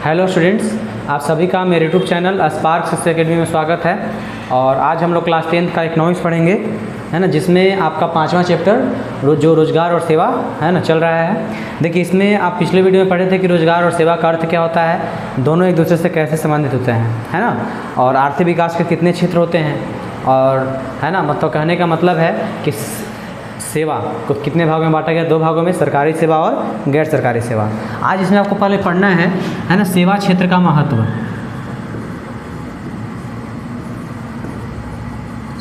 Hello students, आप सभी का मेरे YouTube channel spark success academy में स्वागत है। और आज हम लोग क्लास 10th का इकोनॉमिक्स पढ़ेंगे, है ना, जिसमें आपका 5वां चैप्टर जो रोजगार और सेवा है ना चल रहा है। देखिए, इसमें आप पिछले वीडियो में पढ़े थे कि रोजगार और सेवा का अर्थ क्या होता है, दोनों एक दूसरे से कैसे संबंधित होते हैं, है ना, और आर्थिक विकास के कितने क्षेत्र होते हैं, और है ना, मतलब कहने का मतलब है कि सेवा को कितने भागों में बांटा गया, 2 भागों में, सरकारी सेवा और गैर सरकारी सेवा। आज इसमें आपको पहले पढ़ना है ना, सेवा क्षेत्र का महत्व।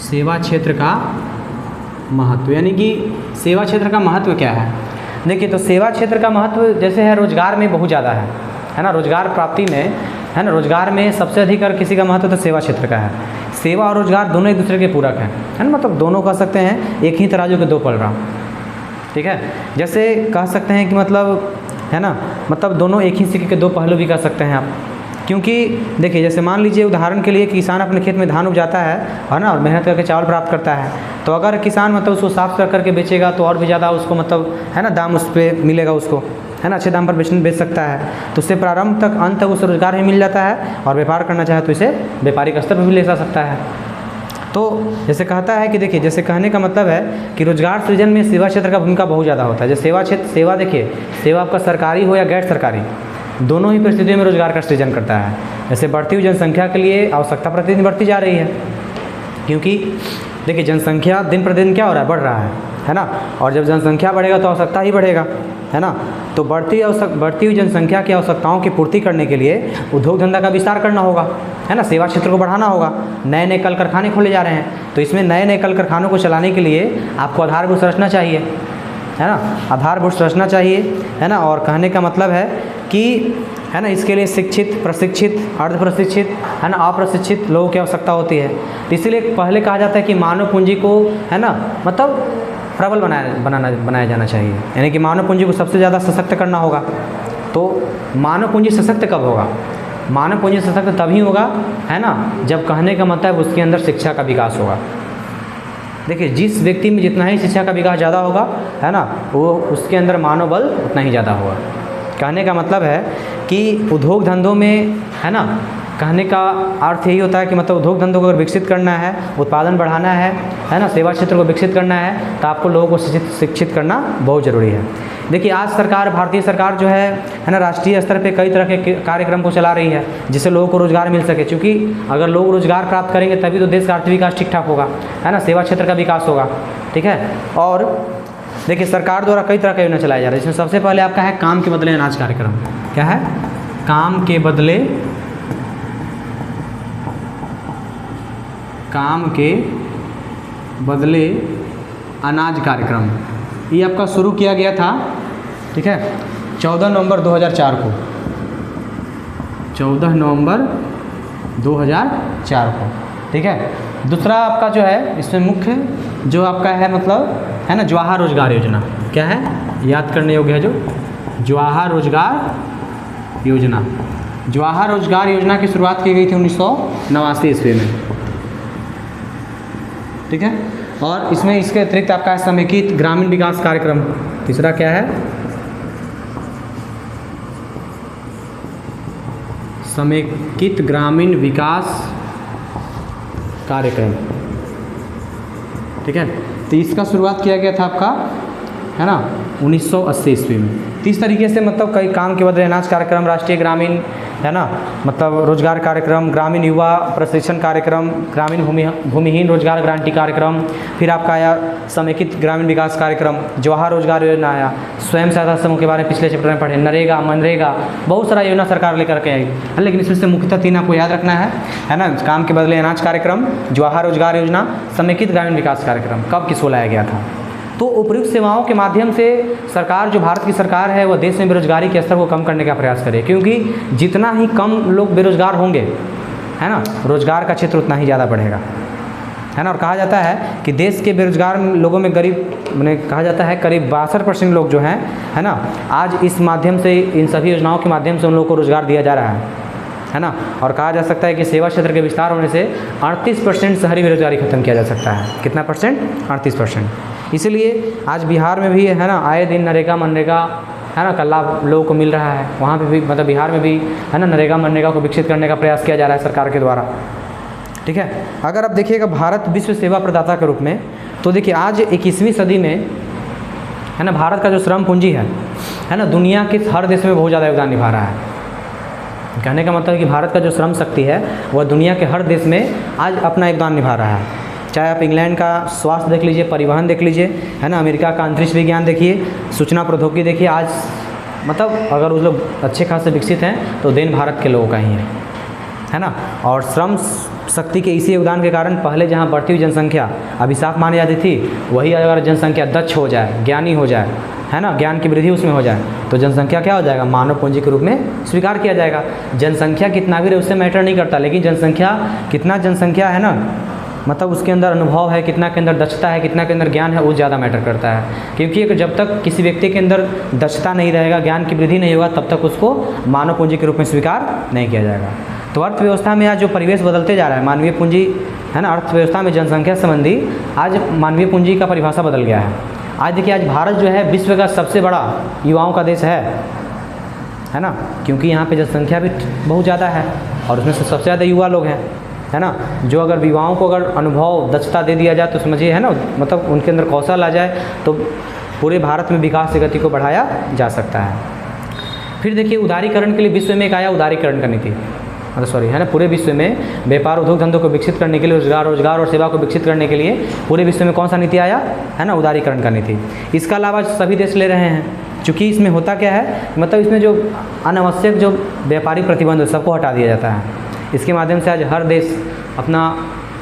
सेवा क्षेत्र का महत्व यानी कि सेवा क्षेत्र का महत्व क्या है। देखिए, तो सेवा क्षेत्र का महत्व जैसे है रोजगार में बहुत ज़्यादा है ना, रोजगार प्राप्ति में, है ना, रोजगार में सबसे अधिक अगर किसी का महत्व तो सेवा क्षेत्र का है। सेवा और रोजगार दोनों एक दूसरे के पूरक हैं, है ना, मतलब दोनों कह सकते हैं एक ही तराजू के 2 पलड़ा, ठीक है। जैसे कह सकते हैं कि मतलब, है ना, मतलब दोनों एक ही सिक्के के 2 पहलू भी कह सकते हैं आप। क्योंकि देखिए, जैसे मान लीजिए उदाहरण के लिए किसान अपने खेत में धान उपजाता है ना, और मेहनत करके चावल प्राप्त करता है, तो अगर किसान मतलब उसको साफ सुथरा करके बेचेगा तो और भी ज़्यादा उसको मतलब, है ना, दाम उस पर मिलेगा उसको, है ना, अच्छे दाम पर बेच सकता है। तो उससे प्रारंभ तक अंत तक उसे रोजगार भी मिल जाता है, और व्यापार करना चाहे तो इसे व्यापारिक स्तर पर भी ले जा सकता है। तो जैसे कहता है कि देखिए, जैसे कहने का मतलब है कि रोजगार सृजन में सेवा क्षेत्र का भूमिका बहुत ज़्यादा होता है। जैसे सेवा क्षेत्र, सेवा देखिए, सेवा आपका सरकारी हो या गैर सरकारी, दोनों ही परिस्थितियों में रोजगार का सृजन करता है। जैसे बढ़ती हुई जनसंख्या के लिए आवश्यकता प्रतिदिन बढ़ती जा रही है, क्योंकि देखिए जनसंख्या दिन प्रतिदिन क्या हो रहा है, बढ़ रहा है ना, और जब जनसंख्या बढ़ेगा तो आवश्यकता ही बढ़ेगा, है ना। तो बढ़ती हुई जनसंख्या की आवश्यकताओं की पूर्ति करने के लिए उद्योग धंधा का विस्तार करना होगा, है ना, सेवा क्षेत्र को बढ़ाना होगा। नए नए कल कारखाने खोले जा रहे हैं, तो इसमें नए नए कल कारखानों को चलाने के लिए आपको आधारभूत संरचना चाहिए, है ना, आधारभूत संरचना चाहिए, है ना। और कहने का मतलब है कि, है ना, इसके लिए शिक्षित, प्रशिक्षित, अर्ध प्रशिक्षित, है ना, अप्रशिक्षित लोगों की आवश्यकता होती है। इसलिए पहले कहा जाता है कि मानव पूंजी को, है ना, मतलब प्रबल बनाया जाना चाहिए, यानी कि मानव पूंजी को सबसे ज़्यादा सशक्त करना होगा। तो मानव पूंजी सशक्त कब होगा? मानव पूंजी सशक्त तभी होगा, है ना, जब कहने का मतलब उसके अंदर शिक्षा का विकास होगा। देखिए, जिस व्यक्ति में जितना ही शिक्षा का विकास ज़्यादा होगा, है ना, वो उसके अंदर मानव बल उतना ही ज़्यादा होगा। कहने का मतलब है कि उद्योग धंधों में, है ना, कहने का अर्थ यही होता है कि मतलब उद्योग धंधों को अगर विकसित करना है, उत्पादन बढ़ाना है ना, सेवा क्षेत्र को विकसित करना है, तो आपको लोगों को शिक्षित करना बहुत ज़रूरी है। देखिए, आज सरकार, भारतीय सरकार जो है ना, राष्ट्रीय स्तर पे कई तरह के कार्यक्रम को चला रही है, जिससे लोगों को रोजगार मिल सके। क्योंकि अगर लोग रोजगार प्राप्त करेंगे तभी तो देश का आर्थिक विकास ठीक ठाक होगा, है ना, सेवा क्षेत्र का विकास होगा, ठीक है। और देखिए, सरकार द्वारा कई तरह का योजना चलाया जा रहा है, जिसमें सबसे पहले आपका है काम के बदले अनाज कार्यक्रम। क्या है? काम के बदले अनाज कार्यक्रम। ये आपका शुरू किया गया था, ठीक है, 14 नवंबर 2004 को, 14 नवंबर 2004 को, ठीक है। दूसरा आपका जो है इसमें मुख्य जो आपका है मतलब, है ना, जवाहर रोजगार योजना। क्या है? याद करने योग्य है जो जवाहर रोजगार योजना। जवाहर रोजगार योजना की शुरुआत की गई थी 1989 ईस्वी में, ठीक है। और इसमें इसके अतिरिक्त आपका है समेकित ग्रामीण विकास कार्यक्रम। तीसरा क्या है? समेकित ग्रामीण विकास कार्यक्रम, ठीक है। तो इसका शुरुआत किया गया था आपका, है ना, 1980 ईस्वी में। तो इस तरीके से मतलब कई काम के बदले अनाज कार्यक्रम, राष्ट्रीय ग्रामीण, है ना, मतलब रोजगार कार्यक्रम, ग्रामीण युवा प्रशिक्षण कार्यक्रम, ग्रामीण भूमिहीन रोजगार गारंटी कार्यक्रम, फिर आपका आया समेकित ग्रामीण विकास कार्यक्रम, जवाहर रोजगार योजना आया, स्वयं सहायता समूह के बारे में पिछले चैप्टर में पढ़े, नरेगा, मनरेगा, बहुत सारा योजना सरकार लेकर के आई है। लेकिन इसमें से मुख्यतः 3 आपको याद रखना है ना, काम के बदले अनाज कार्यक्रम, जवाहर रोजगार योजना, समेकित ग्रामीण विकास कार्यक्रम। कब किसको लाया गया था? तो उपयुक्त सेवाओं के माध्यम से सरकार, जो भारत की सरकार है, वह देश में बेरोजगारी के स्तर को कम करने का प्रयास करे। क्योंकि जितना ही कम लोग बेरोजगार होंगे, है ना, रोजगार का क्षेत्र उतना ही ज़्यादा बढ़ेगा, है ना। और कहा जाता है कि देश के बेरोजगार लोगों में कहा जाता है करीब 62% लोग जो हैं, है ना, आज इस माध्यम से, इन सभी योजनाओं के माध्यम से उन लोगों को रोजगार दिया जा रहा है ना। और कहा जा सकता है कि सेवा क्षेत्र के विस्तार होने से 38% शहरी बेरोजगारी खत्म किया जा सकता है। कितना परसेंट? 38%। इसीलिए आज बिहार में भी, है ना, आए दिन नरेगा, मनरेगा, है ना, का लाभ लोगों को मिल रहा है। वहाँ पे भी मतलब बिहार में भी है ना नरेगा मनरेगा को विकसित करने का प्रयास किया जा रहा है सरकार के द्वारा। ठीक है, अगर आप देखिएगा भारत विश्व सेवा प्रदाता के रूप में, तो देखिए आज 21वीं सदी में है ना भारत का जो श्रम पूंजी है ना दुनिया के हर देश में बहुत ज़्यादा योगदान निभा रहा है। कहने का मतलब है कि भारत का जो श्रम शक्ति है वह दुनिया के हर देश में आज अपना योगदान निभा रहा है। चाहे आप इंग्लैंड का स्वास्थ्य देख लीजिए, परिवहन देख लीजिए, है ना, अमेरिका का अंतरिक्ष विज्ञान देखिए, सूचना प्रौद्योगिकी देखिए, आज मतलब अगर उस लोग अच्छे खासे विकसित हैं तो देन भारत के लोगों का ही है ना। और श्रम शक्ति के इसी योगदान के कारण पहले जहाँ बढ़ती हुई जनसंख्या अभिशाप मानी जाती थी, वही अगर जनसंख्या दक्ष हो जाए, ज्ञानी हो जाए, है ना, ज्ञान की वृद्धि उसमें हो जाए, तो जनसंख्या क्या हो जाएगा, मानव पूंजी के रूप में स्वीकार किया जाएगा। जनसंख्या कितना भी रहे उससे मैटर नहीं करता, लेकिन कितना जनसंख्या है ना, मतलब उसके अंदर अनुभव है, कितना के अंदर दक्षता है, कितना के अंदर ज्ञान है, वो ज़्यादा मैटर करता है। क्योंकि जब तक किसी व्यक्ति के अंदर दक्षता नहीं रहेगा, ज्ञान की वृद्धि नहीं होगा, तब तक उसको मानव पूंजी के रूप में स्वीकार नहीं किया जाएगा। तो अर्थव्यवस्था में आज जो परिवेश बदलते जा रहा है, मानवीय पूंजी है ना, अर्थव्यवस्था में जनसंख्या संबंधी आज मानवीय पूंजी का परिभाषा बदल गया है। आज देखिए, आज भारत जो है विश्व का सबसे बड़ा युवाओं का देश है ना, क्योंकि यहाँ पे जनसंख्या भी बहुत ज़्यादा है और उसमें से सबसे ज़्यादा युवा लोग हैं, है ना। जो अगर युवाओं को अगर अनुभव दक्षता दे दिया जाए तो समझिए, है ना, मतलब उनके अंदर कौशल आ जाए तो पूरे भारत में विकास की गति को बढ़ाया जा सकता है। फिर देखिए, उदारीकरण के लिए विश्व में एक आया उदारीकरण का नीति, है ना, पूरे विश्व में व्यापार उद्योग धंधों को विकसित करने के लिए, रोजगार और सेवा को विकसित करने के लिए पूरे विश्व में कौन सा नीति आया, है ना, उदारीकरण का नीति। इसका लाभ आज सभी देश ले रहे हैं, क्योंकि इसमें होता क्या है, मतलब इसमें जो अनावश्यक जो व्यापारिक प्रतिबंध सबको हटा दिया जाता है। इसके माध्यम से आज हर देश अपना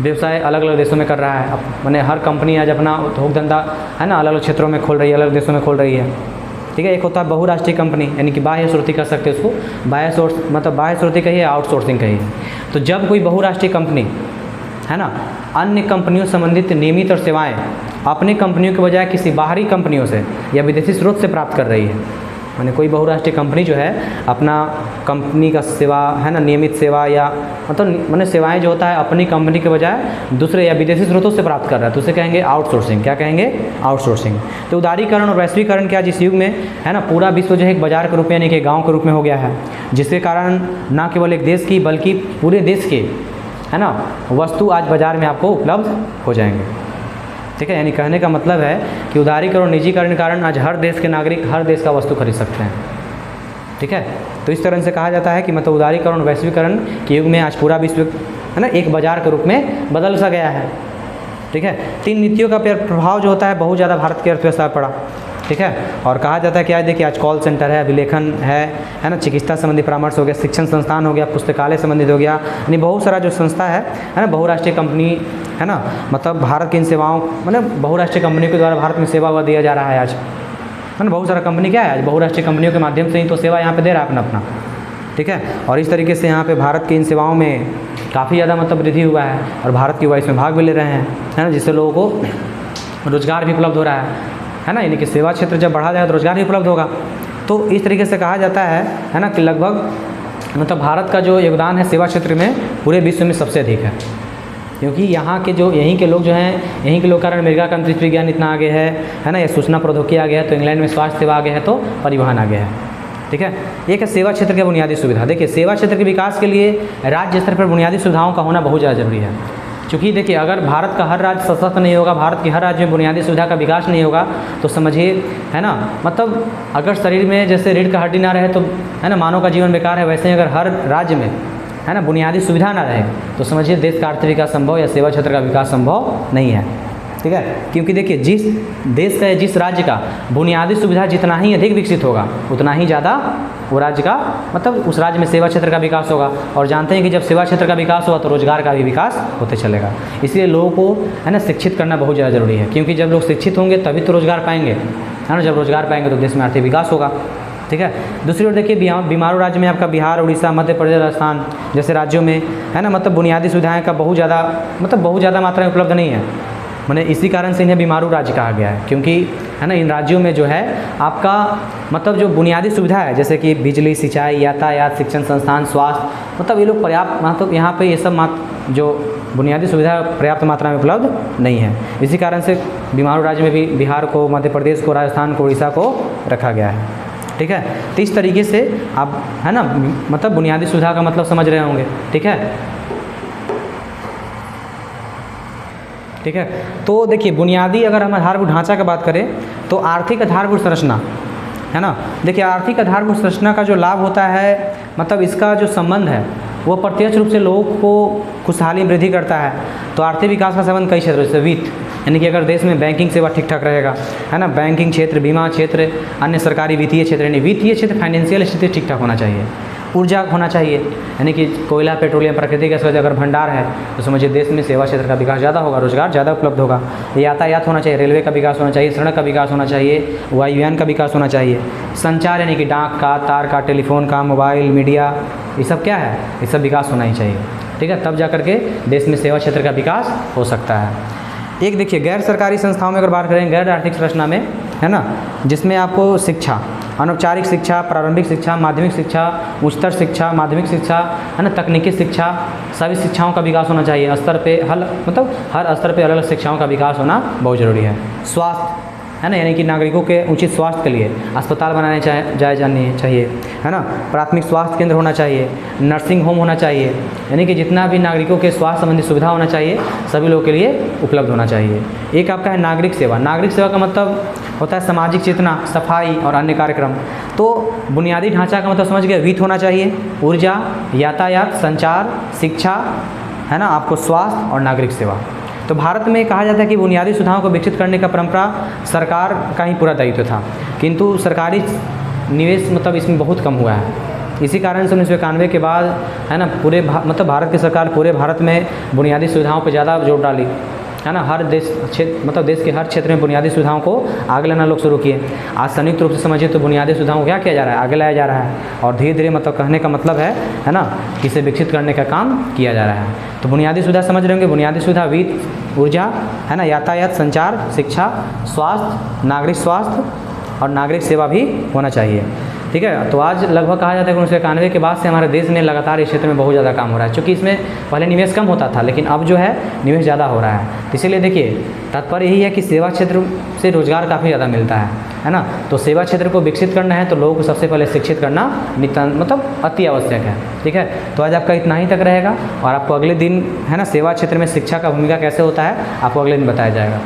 व्यवसाय अलग अलग देशों में कर रहा है। मैंने हर कंपनी आज अपना उद्योग धंधा है ना अलग अलग क्षेत्रों में खोल रही है, अलग देशों में खोल रही है। ठीक है, एक होता है बहुराष्ट्रीय कंपनी, यानी कि बाह्य स्रोती कर सकते हैं उसको, बाह्य स्रोती कहिए, आउटसोर्सिंग कहिए। तो जब कोई बहुराष्ट्रीय कंपनी है ना अन्य कंपनियों संबंधित नियमित और सेवाएं अपनी कंपनियों के बजाय किसी बाहरी कंपनियों से या विदेशी स्रोत से प्राप्त कर रही है, माने कोई बहुराष्ट्रीय कंपनी जो है अपना कंपनी का सेवा है ना नियमित सेवा या मतलब मैंने सेवाएं जो होता है अपनी कंपनी के बजाय दूसरे या विदेशी स्रोतों से प्राप्त कर रहा है, तो उसे कहेंगे आउटसोर्सिंग। क्या कहेंगे? आउटसोर्सिंग। तो उदारीकरण और वैश्वीकरण के आज इस युग में है ना पूरा विश्व जो है एक बाजार के रूप में यानी कि गाँव के रूप में हो गया है, जिसके कारण न केवल एक देश की बल्कि पूरे देश के है ना वस्तु आज बाज़ार में आपको उपलब्ध हो जाएंगे। ठीक है, यानी कहने का मतलब है कि उदारीकरण और निजीकरण के कारण आज हर देश के नागरिक हर देश का वस्तु खरीद सकते हैं। ठीक है, तो इस तरह से कहा जाता है कि मतलब उदारीकरण और वैश्वीकरण के युग में आज पूरा विश्व है ना एक बाजार के रूप में बदल सा गया है। ठीक है, 3 नीतियों का प्रभाव जो होता है बहुत ज़्यादा भारत की अर्थव्यवस्था पर पड़ा। ठीक है, और कहा जाता है कि आज देखिए आज कॉल सेंटर है, अभिलेखन है ना, चिकित्सा संबंधी परामर्श हो गया, शिक्षण संस्थान हो गया, पुस्तकालय संबंधित हो गया, यानी बहुत सारा जो संस्था है ना बहुराष्ट्रीय कंपनी है ना मतलब भारत की इन सेवाओं मतलब बहुराष्ट्रीय कंपनियों के द्वारा भारत में सेवा हुआ दिया जा रहा है आज है ना। बहुत सारा कंपनी क्या है आज बहुराष्ट्रीय कंपनियों के माध्यम से ही तो सेवा यहाँ पे दे रहा है अपना। ठीक है, और इस तरीके से यहाँ पे भारत की इन सेवाओं में काफ़ी ज़्यादा मतलब वृद्धि हुआ है और भारत के युवा इसमें भाग भी ले रहे हैं है ना, जिससे लोगों को रोजगार भी उपलब्ध हो रहा है ना, यानी कि सेवा क्षेत्र जब बढ़ा जाए तो रोजगार भी उपलब्ध होगा। तो इस तरीके से कहा जाता है ना कि लगभग मतलब भारत का जो योगदान है सेवा क्षेत्र में पूरे विश्व में सबसे अधिक है, क्योंकि यहाँ के जो यहीं के लोग जो हैं यहीं के लोग कारण अमेरिका का अंतरिक्ष विज्ञान इतना आगे है ना, ये सूचना प्रौद्योगिकी आगे है, तो इंग्लैंड में स्वास्थ्य सेवा आगे है, तो परिवहन आगे है। ठीक है, एक है सेवा क्षेत्र की बुनियादी सुविधा। देखिए सेवा क्षेत्र के विकास के लिए राज्य स्तर पर बुनियादी सुविधाओं का होना बहुत ज़्यादा जरूरी है, क्योंकि देखिए अगर भारत का हर राज्य सशक्त नहीं होगा, भारत की हर राज्य में बुनियादी सुविधा का विकास नहीं होगा, तो समझिए है ना मतलब अगर शरीर में जैसे रीढ़ का हड्डी ना रहे तो है ना मानव का जीवन बेकार है, वैसे ही अगर हर राज्य में है ना बुनियादी सुविधा ना रहे तो समझिए देश का आर्थिक विकास संभव या सेवा क्षेत्र का विकास संभव नहीं है। ठीक है, क्योंकि देखिए जिस देश का या जिस राज्य का बुनियादी सुविधा जितना ही अधिक विकसित होगा उतना ही ज़्यादा वो राज्य का मतलब उस राज्य में सेवा क्षेत्र का विकास होगा। और जानते हैं कि जब सेवा क्षेत्र का विकास होगा तो रोजगार का भी विकास होते चलेगा। इसलिए लोगों को है ना शिक्षित करना बहुत ज़्यादा ज़रूरी है, क्योंकि जब लोग शिक्षित होंगे तभी तो रोजगार पाएंगे है ना, जब रोजगार पाएंगे तो देश में आर्थिक विकास होगा। ठीक है, दूसरी ओर देखिए बीमारू राज्य में आपका बिहार, उड़ीसा, मध्य प्रदेश, राजस्थान जैसे राज्यों में है ना मतलब बुनियादी सुविधाएं का बहुत ज़्यादा मात्रा में उपलब्ध नहीं है। मैंने इसी कारण से इन्हें बीमारू राज्य कहा गया है, क्योंकि है ना इन राज्यों में जो है आपका मतलब जो बुनियादी सुविधा है जैसे कि बिजली, सिंचाई, यातायात, शिक्षण संस्थान, स्वास्थ्य मतलब ये लोग पर्याप्त मतलब यहाँ पे ये सब जो बुनियादी सुविधा पर्याप्त मात्रा में उपलब्ध नहीं है। इसी कारण से बीमारू राज्य में भी बिहार को, मध्य प्रदेश को, राजस्थान को, उड़ीसा को रखा गया है। ठीक है। तो इस तरीके से आप है ना मतलब बुनियादी सुविधा का मतलब समझ रहे होंगे, ठीक है। ठीक है, तो देखिए बुनियादी अगर हम आधारभूत ढांचा की बात करें तो आर्थिक आधारभूत संरचना है ना। देखिए आर्थिक आधारभूत संरचना का जो लाभ होता है मतलब इसका जो संबंध है वो प्रत्यक्ष रूप से लोगों को खुशहाली वृद्धि करता है। तो आर्थिक विकास का संबंध कई क्षेत्रों से वित्त, यानी कि अगर देश में बैंकिंग सेवा ठीक ठाक रहेगा है ना, बैंकिंग क्षेत्र, बीमा क्षेत्र, अन्य सरकारी वित्तीय क्षेत्र, यानी वित्तीय क्षेत्र, फाइनेंशियल स्थिति ठीक ठाक होना चाहिए। ऊर्जा होना चाहिए, यानी कि कोयला, पेट्रोलियम, प्राकृतिक गैस का अगर भंडार है तो समझिए देश में सेवा क्षेत्र का विकास ज़्यादा होगा, रोजगार ज़्यादा उपलब्ध होगा। यातायात होना चाहिए, रेलवे का विकास होना चाहिए, सड़क का विकास होना चाहिए, वायुयान का विकास होना चाहिए। संचार यानी कि डाक का, तार का, टेलीफोन का, मोबाइल, मीडिया, ये सब क्या है, ये सब विकास होना ही चाहिए, ठीक है। तब जा करके देश में सेवा क्षेत्र का विकास हो सकता है। एक देखिए गैर सरकारी संस्थाओं में अगर बात करें, गैर आर्थिक संरचना में है ना, जिसमें आपको शिक्षा, अनौपचारिक शिक्षा, प्रारंभिक शिक्षा, माध्यमिक शिक्षा, उच्चतर शिक्षा, माध्यमिक शिक्षा है ना, तकनीकी शिक्षा, सभी शिक्षाओं का विकास होना चाहिए। स्तर पे मतलब हर स्तर पे अलग अलग शिक्षाओं का विकास होना बहुत ज़रूरी है। स्वास्थ्य है ना, यानी कि नागरिकों के उचित स्वास्थ्य के लिए अस्पताल बनाने जाने चाहिए है ना, प्राथमिक स्वास्थ्य केंद्र होना चाहिए, नर्सिंग होम होना चाहिए, यानी कि जितना भी नागरिकों के स्वास्थ्य संबंधी सुविधा होना चाहिए सभी लोगों के लिए उपलब्ध होना चाहिए। एक आपका है नागरिक सेवा। नागरिक सेवा का मतलब होता है सामाजिक चेतना, सफाई और अन्य कार्यक्रम। तो बुनियादी ढांचा का मतलब समझ गए, वित्त होना चाहिए, ऊर्जा, यातायात, संचार, शिक्षा है ना, आपको स्वास्थ्य और नागरिक सेवा। तो भारत में कहा जाता है कि बुनियादी सुविधाओं को विकसित करने का परंपरा सरकार का ही पूरा दायित्व था, किंतु सरकारी निवेश मतलब इसमें बहुत कम हुआ है। इसी कारण से 1991 के बाद है ना पूरे मतलब भारत की सरकार पूरे भारत में बुनियादी सुविधाओं पर ज़्यादा जोर डाली है ना। हर देश क्षेत्र मतलब देश के हर क्षेत्र में बुनियादी सुविधाओं को आगे लाना लोग शुरू किए। आज संयुक्त रूप से समझिए तो बुनियादी सुविधाओं को क्या किया जा रहा है, आगे लाया जा रहा है, और धीरे धीरे मतलब कहने का मतलब है ना कि इसे विकसित करने का काम किया जा रहा है। तो बुनियादी सुविधा समझ रहे होंगे, बुनियादी सुविधा वित्त, ऊर्जा है ना, यातायात, संचार, शिक्षा, स्वास्थ्य, नागरिक स्वास्थ्य और नागरिक सेवा भी होना चाहिए, ठीक है। तो आज लगभग कहा जाता है कि 1991 के बाद से हमारे देश में लगातार इस क्षेत्र में बहुत ज़्यादा काम हो रहा है, क्योंकि इसमें पहले निवेश कम होता था लेकिन अब जो है निवेश ज़्यादा हो रहा है। तो इसीलिए देखिए तात्पर्य यही है कि सेवा क्षेत्र से रोजगार काफ़ी ज़्यादा मिलता है ना। तो सेवा क्षेत्र को विकसित करना है तो लोगों को सबसे पहले शिक्षित करना मतलब अति आवश्यक है, ठीक है। तो आज आपका इतना ही तक रहेगा और आपको अगले दिन है ना सेवा क्षेत्र में शिक्षा का भूमिका कैसे होता है आपको अगले दिन बताया जाएगा।